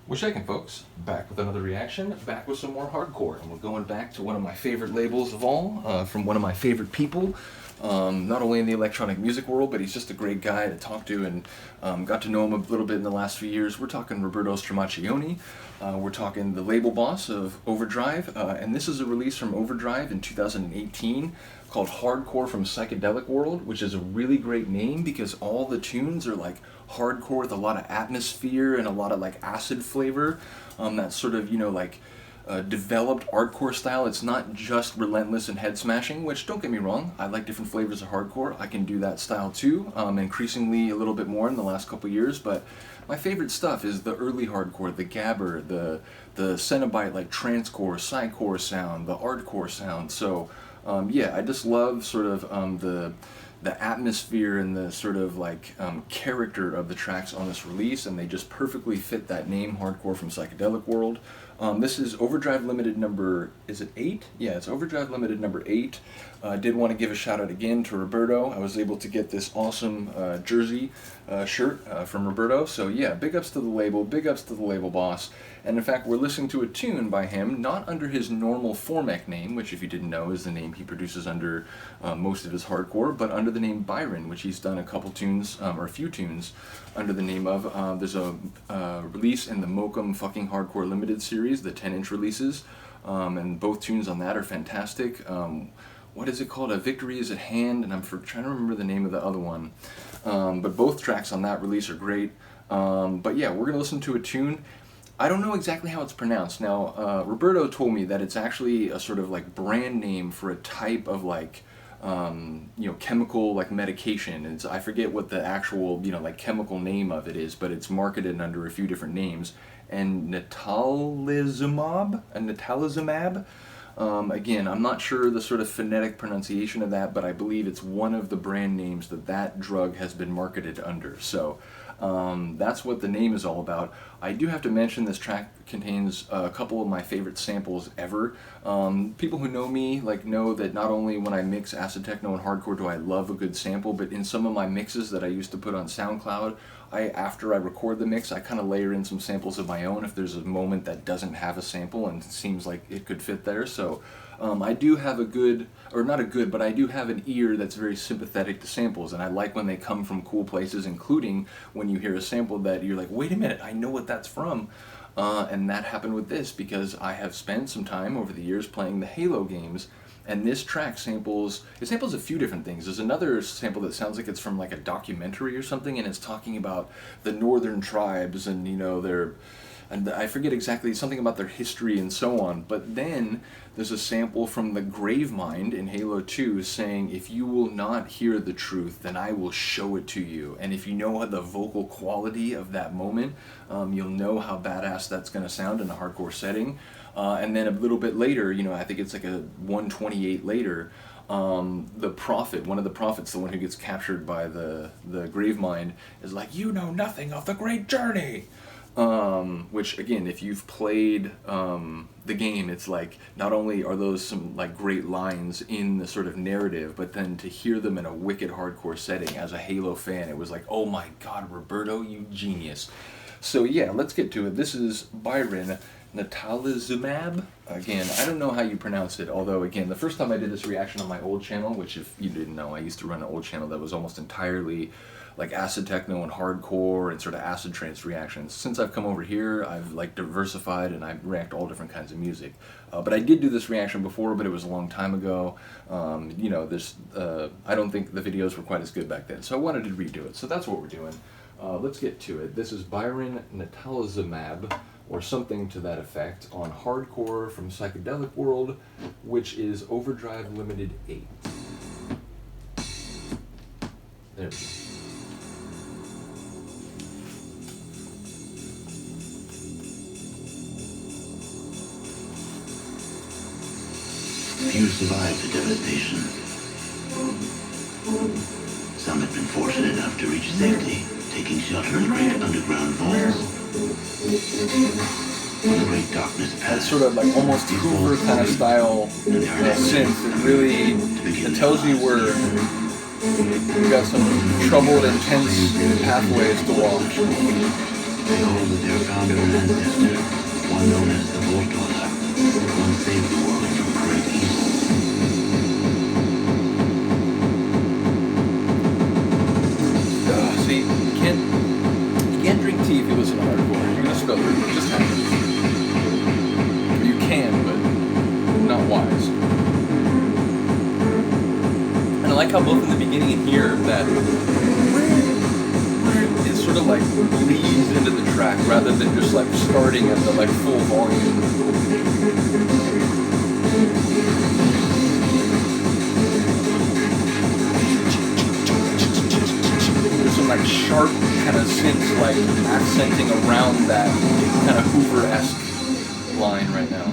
What's shaking, folks? Back with another reaction, back with some more hardcore, and we're going back to one of my favorite labels of all, from one of my favorite people, not only in the electronic music world, but he's just a great guy to talk to, and got to know him a little bit in the last few years. We're talking Roberto Stramaccioni, we're talking the label boss of Overdrive, and this is a release from Overdrive in 2018 called Hardcore from Psychedelic World, which is a really great name because all the tunes are like hardcore with a lot of atmosphere and a lot of like acid flavor, that sort of, developed hardcore style. It's not just relentless and head smashing, which, don't get me wrong, I like different flavors of hardcore. I can do that style too, increasingly a little bit more in the last couple years, but my favorite stuff is the early hardcore, the gabber, the Cenobite like trancecore, psycore sound, the hardcore sound. So I just love sort of the atmosphere and the sort of character of the tracks on this release, and they just perfectly fit that name, Hardcore from Psychedelic World. This is Overdrive Limited number, is it 8? Yeah, it's Overdrive Limited number 8. I did want to give a shout out again to Roberto. I was able to get this awesome jersey shirt from Roberto. So yeah, big ups to the label, big ups to the label boss. And in fact, we're listening to a tune by him, not under his normal Formek name, which if you didn't know is the name he produces under most of his hardcore, but under the name Byron, which he's done a couple tunes, or a few tunes, under the name of. There's a release in the Mokum Fucking Hardcore Limited series, the 10-inch releases, and both tunes on that are fantastic. What is it called? A Victory is at Hand, and I'm trying to remember the name of the other one. But both tracks on that release are great. But yeah, we're going to listen to a tune. I don't know exactly how it's pronounced. Now, Roberto told me that it's actually a sort of like brand name for a type of chemical like medication. I forget what the actual, chemical name of it is, but it's marketed under a few different names. And Natalizumab? Again, I'm not sure the sort of phonetic pronunciation of that, but I believe it's one of the brand names that drug has been marketed under. So that's what the name is all about. I do have to mention this track contains a couple of my favorite samples ever. People who know me know that not only when I mix acid techno and hardcore do I love a good sample, but in some of my mixes that I used to put on SoundCloud, after I record the mix, I kind of layer in some samples of my own if there's a moment that doesn't have a sample and it seems like it could fit there. So I do have but I do have an ear that's very sympathetic to samples, and I like when they come from cool places, including when you hear a sample that you're like, wait a minute, I know what that's from. And that happened with this because I have spent some time over the years playing the Halo games, and this track samples a few different things. There's another sample that sounds like it's from like a documentary or something, and it's talking about the northern tribes and and I forget exactly, something about their history and so on. But then there's a sample from the Gravemind in Halo 2 saying, if you will not hear the truth, then I will show it to you. And if you know the vocal quality of that moment, you'll know how badass that's going to sound in a hardcore setting. And then a little bit later, I think it's like a 128 later, the prophet, one of the prophets, the one who gets captured by the Gravemind, is like, you know nothing of the great journey. Which again, if you've played the game, it's like not only are those some like great lines in the sort of narrative, but then to hear them in a wicked hardcore setting as a Halo fan, it was like, oh my god, Roberto, you genius. So yeah, let's get to it. This is Byron, Natalizumab. Again, I don't know how you pronounce it, although again, the first time I did this reaction on my old channel, which if you didn't know, I used to run an old channel that was almost entirely like acid techno and hardcore and sort of acid trance reactions. Since I've come over here, I've diversified and I react all different kinds of music. But I did do this reaction before, but it was a long time ago. I don't think the videos were quite as good back then, so I wanted to redo it. So that's what we're doing. Let's get to it. This is Byron Natalizumab, or something to that effect, on Hardcore from Psychedelic World, which is Overdrive Limited 8. There we go. Few survived the devastation. Some had been fortunate enough to reach safety, taking shelter in great underground vaults. When the great darkness passed, that sort of like almost Hoover kind of style synth. It tells you where you got some troubled, intense pathways to walk. Behold, their founder and ancestor hardcore. You're gonna spill it. It just happens. You can, but not wise. And I like how both in the beginning and here that it sort of like bleeds into the track rather than just like starting at the like full volume. There's some like sharp kind of synths like accenting around that kind of Hoover-esque line right now.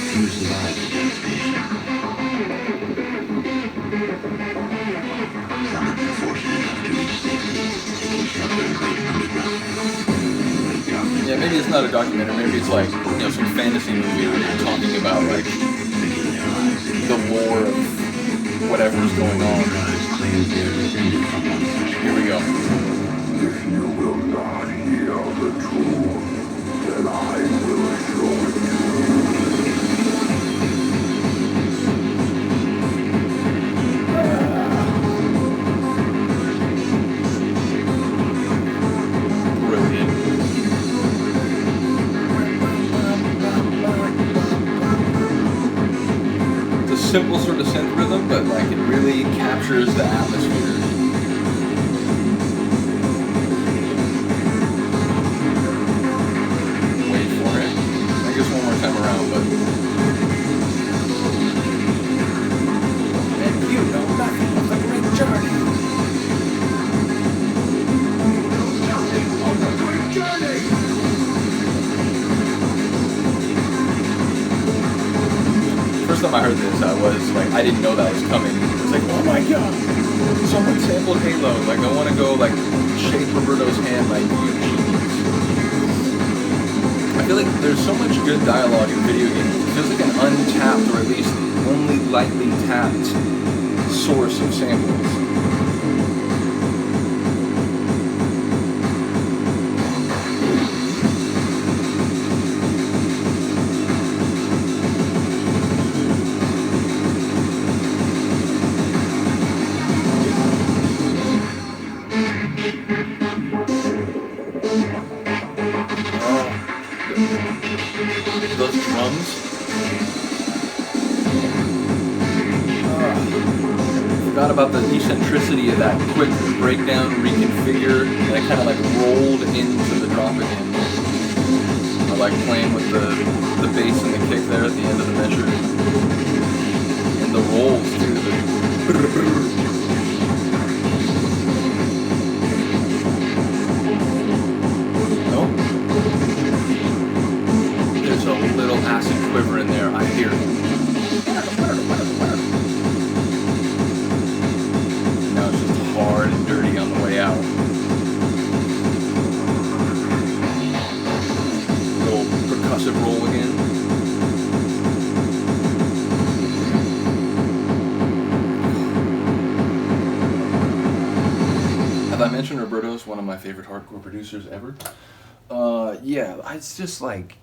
Few survive the devastation. Some have been fortunate enough to reach safety, taking shelter in great underground. Yeah, maybe it's not a documentary, maybe it's like, you know, some fantasy movie talking about like the lore of whatever's going on. Here we go. If you will not hear the truth, then I will show you. Brilliant. It's a simple sort of synth rhythm, but like it really captures the atmosphere. Wait for it. I guess one more time around, but. And you know nothing of the great journey. First time I heard this, I was like, I didn't know that was coming. It was like, oh my god, someone sampled Halo. Like, I want to go like shake Roberto's hand like huge. I feel like there's so much good dialogue in video games. It feels like an untapped, or at least only lightly tapped, source of samples. Those drums. Forgot about the eccentricity of that quick breakdown, reconfigure, and it kind of like rolled into the drop again. I like playing with the bass and the kick there at the end of the measure. And the rolls too. There's a little acid quiver in there, I hear it. Now it's just hard and dirty on the way out. Little percussive roll again. Have I mentioned Roberto's one of my favorite hardcore producers ever? Yeah, it's just like,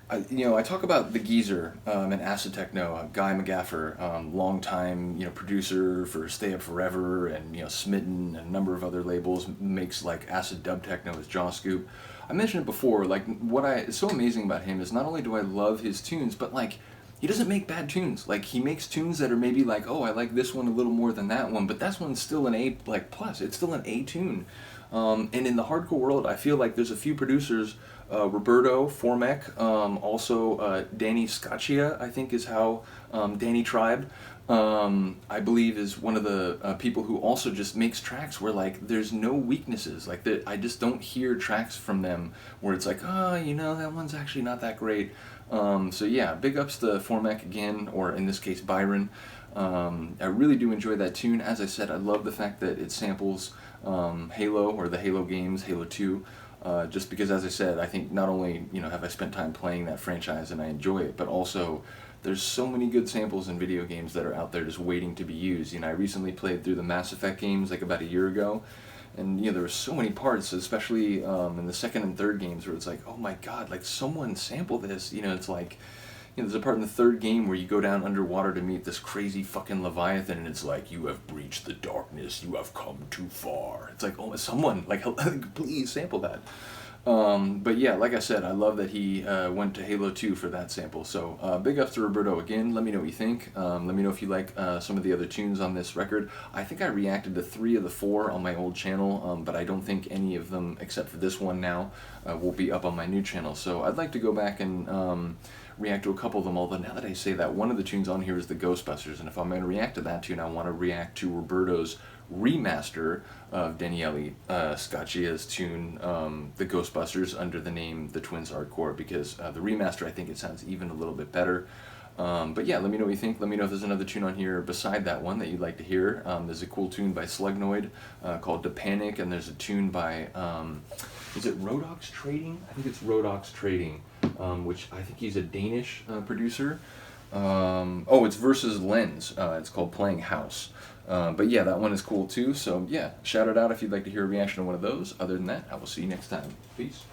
I talk about the Geezer and Acid Techno, Guy McGaffer, longtime producer for Stay Up Forever and Smitten and a number of other labels, makes like acid dub techno with Jaw Scoop. I mentioned it before. Like what is so amazing about him is not only do I love his tunes, but like he doesn't make bad tunes. Like he makes tunes that are maybe like, oh, I like this one a little more than that one, but that one's still an A plus. It's still an A tune. And in the hardcore world, I feel like there's a few producers. Roberto, Formek, also Danny Scaccia, I think is how Danny Tribe, I believe is one of the people who also just makes tracks where like there's no weaknesses. Like I just don't hear tracks from them where it's like, oh, that one's actually not that great. So yeah, big ups to Formek again, or in this case Byron. I really do enjoy that tune. As I said, I love the fact that it samples Halo, or the Halo games, Halo 2. Just because, as I said, I think not only have I spent time playing that franchise and I enjoy it, but also there's so many good samples in video games that are out there just waiting to be used. I recently played through the Mass Effect games like about a year ago, and there were so many parts, especially in the second and third games, where it's like, oh my god, like someone sampled this. It's like, there's a part in the third game where you go down underwater to meet this crazy fucking Leviathan, and it's like, you have breached the darkness, you have come too far. It's like, oh, someone, like, please sample that. But yeah, like I said, I love that he went to Halo 2 for that sample. So big ups to Roberto again. Let me know what you think. Let me know if you like some of the other tunes on this record. I think I reacted to 3 of the 4 on my old channel, but I don't think any of them, except for this one now, will be up on my new channel. So I'd like to go back and react to a couple of them, although now that I say that, one of the tunes on here is the Ghostbusters, and if I'm going to react to that tune, I want to react to Roberto's remaster of Daniele Scaccia's tune, the Ghostbusters, under the name The Twins Hardcore, because the remaster, I think it sounds even a little bit better. But yeah, let me know what you think. Let me know if there's another tune on here beside that one that you'd like to hear. There's a cool tune by Slugnoid called "To Panic," and there's a tune by, is it Rodox Trading? I think it's Rodox Trading, which I think he's a Danish producer. Oh, it's Versus Lens. It's called Playing House. But yeah, that one is cool too. So yeah, shout it out if you'd like to hear a reaction to one of those. Other than that, I will see you next time. Peace.